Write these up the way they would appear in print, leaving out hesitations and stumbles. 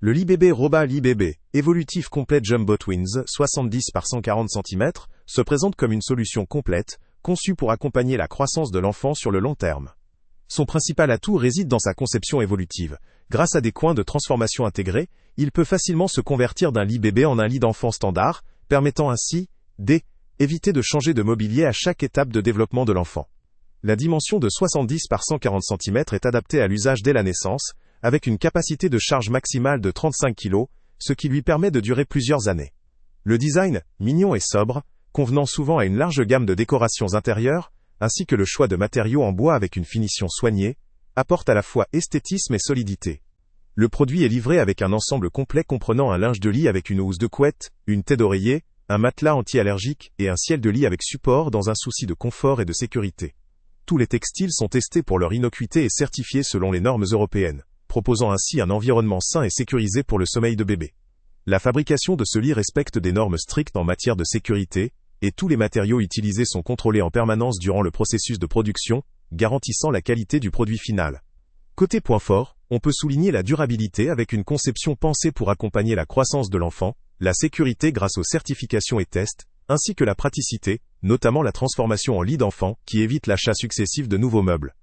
Le lit bébé Roba lit bébé, évolutif complet Jumbo Twins, 70 par 140 cm, se présente comme une solution complète, conçue pour accompagner la croissance de l'enfant sur le long terme. Son principal atout réside dans sa conception évolutive. Grâce à des coins de transformation intégrés, il peut facilement se convertir d'un lit bébé en un lit d'enfant standard, permettant ainsi d'éviter de changer de mobilier à chaque étape de développement de l'enfant. La dimension de 70 par 140 cm est adaptée à l'usage dès la naissance, avec une capacité de charge maximale de 35 kg, ce qui lui permet de durer plusieurs années. Le design, mignon et sobre, convenant souvent à une large gamme de décorations intérieures, ainsi que le choix de matériaux en bois avec une finition soignée, apporte à la fois esthétisme et solidité. Le produit est livré avec un ensemble complet comprenant un linge de lit avec une housse de couette, une tête d'oreiller, un matelas anti-allergique et un ciel de lit avec support dans un souci de confort et de sécurité. Tous les textiles sont testés pour leur innocuité et certifiés selon les normes européennes, proposant ainsi un environnement sain et sécurisé pour le sommeil de bébé. La fabrication de ce lit respecte des normes strictes en matière de sécurité, et tous les matériaux utilisés sont contrôlés en permanence durant le processus de production, garantissant la qualité du produit final. Côté point fort, on peut souligner la durabilité avec une conception pensée pour accompagner la croissance de l'enfant, la sécurité grâce aux certifications et tests, ainsi que la praticité, notamment la transformation en lit d'enfant, qui évite l'achat successif de nouveaux meubles.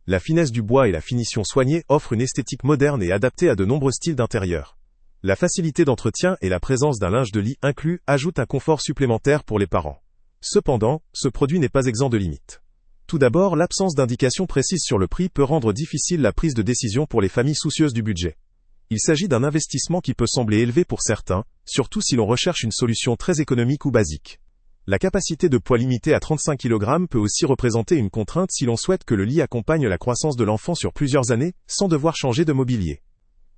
La finesse du bois et la finition soignée offrent une esthétique moderne et adaptée à de nombreux styles d'intérieur. La facilité d'entretien et la présence d'un linge de lit inclus ajoutent un confort supplémentaire pour les parents. Cependant, ce produit n'est pas exempt de limites. Tout d'abord, l'absence d'indication précise sur le prix peut rendre difficile la prise de décision pour les familles soucieuses du budget. Il s'agit d'un investissement qui peut sembler élevé pour certains, surtout si l'on recherche une solution très économique ou basique. La capacité de poids limitée à 35 kg peut aussi représenter une contrainte si l'on souhaite que le lit accompagne la croissance de l'enfant sur plusieurs années, sans devoir changer de mobilier.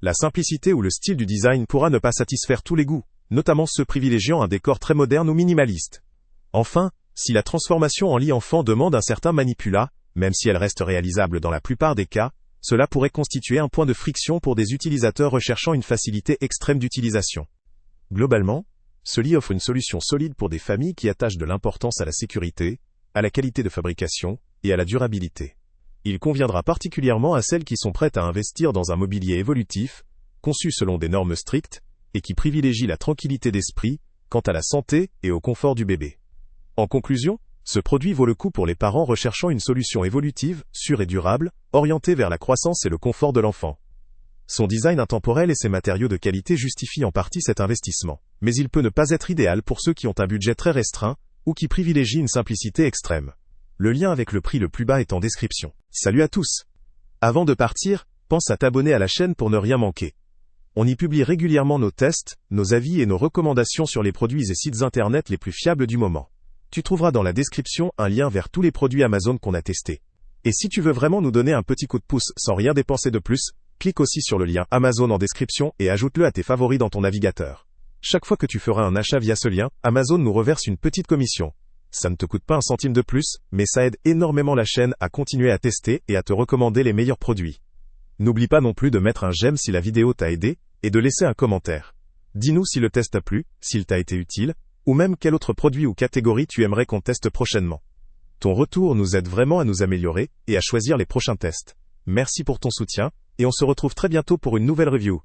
La simplicité ou le style du design pourra ne pas satisfaire tous les goûts, notamment ceux privilégiant un décor très moderne ou minimaliste. Enfin, si la transformation en lit enfant demande un certain manipulat, même si elle reste réalisable dans la plupart des cas, cela pourrait constituer un point de friction pour des utilisateurs recherchant une facilité extrême d'utilisation. Globalement, ce lit offre une solution solide pour des familles qui attachent de l'importance à la sécurité, à la qualité de fabrication et à la durabilité. Il conviendra particulièrement à celles qui sont prêtes à investir dans un mobilier évolutif, conçu selon des normes strictes, et qui privilégie la tranquillité d'esprit quant à la santé et au confort du bébé. En conclusion, ce produit vaut le coup pour les parents recherchant une solution évolutive, sûre et durable, orientée vers la croissance et le confort de l'enfant. Son design intemporel et ses matériaux de qualité justifient en partie cet investissement, mais il peut ne pas être idéal pour ceux qui ont un budget très restreint ou qui privilégient une simplicité extrême. Le lien avec le prix le plus bas est en description. Salut à tous! Avant de partir, pense à t'abonner à la chaîne pour ne rien manquer. On y publie régulièrement nos tests, nos avis et nos recommandations sur les produits et sites internet les plus fiables du moment. Tu trouveras dans la description un lien vers tous les produits Amazon qu'on a testés. Et si tu veux vraiment nous donner un petit coup de pouce sans rien dépenser de plus, clique aussi sur le lien Amazon en description et ajoute-le à tes favoris dans ton navigateur. Chaque fois que tu feras un achat via ce lien, Amazon nous reverse une petite commission. Ça ne te coûte pas un centime de plus, mais ça aide énormément la chaîne à continuer à tester et à te recommander les meilleurs produits. N'oublie pas non plus de mettre un j'aime si la vidéo t'a aidé, et de laisser un commentaire. Dis-nous si le test t'a plu, s'il t'a été utile, ou même quel autre produit ou catégorie tu aimerais qu'on teste prochainement. Ton retour nous aide vraiment à nous améliorer et à choisir les prochains tests. Merci pour ton soutien, et on se retrouve très bientôt pour une nouvelle review.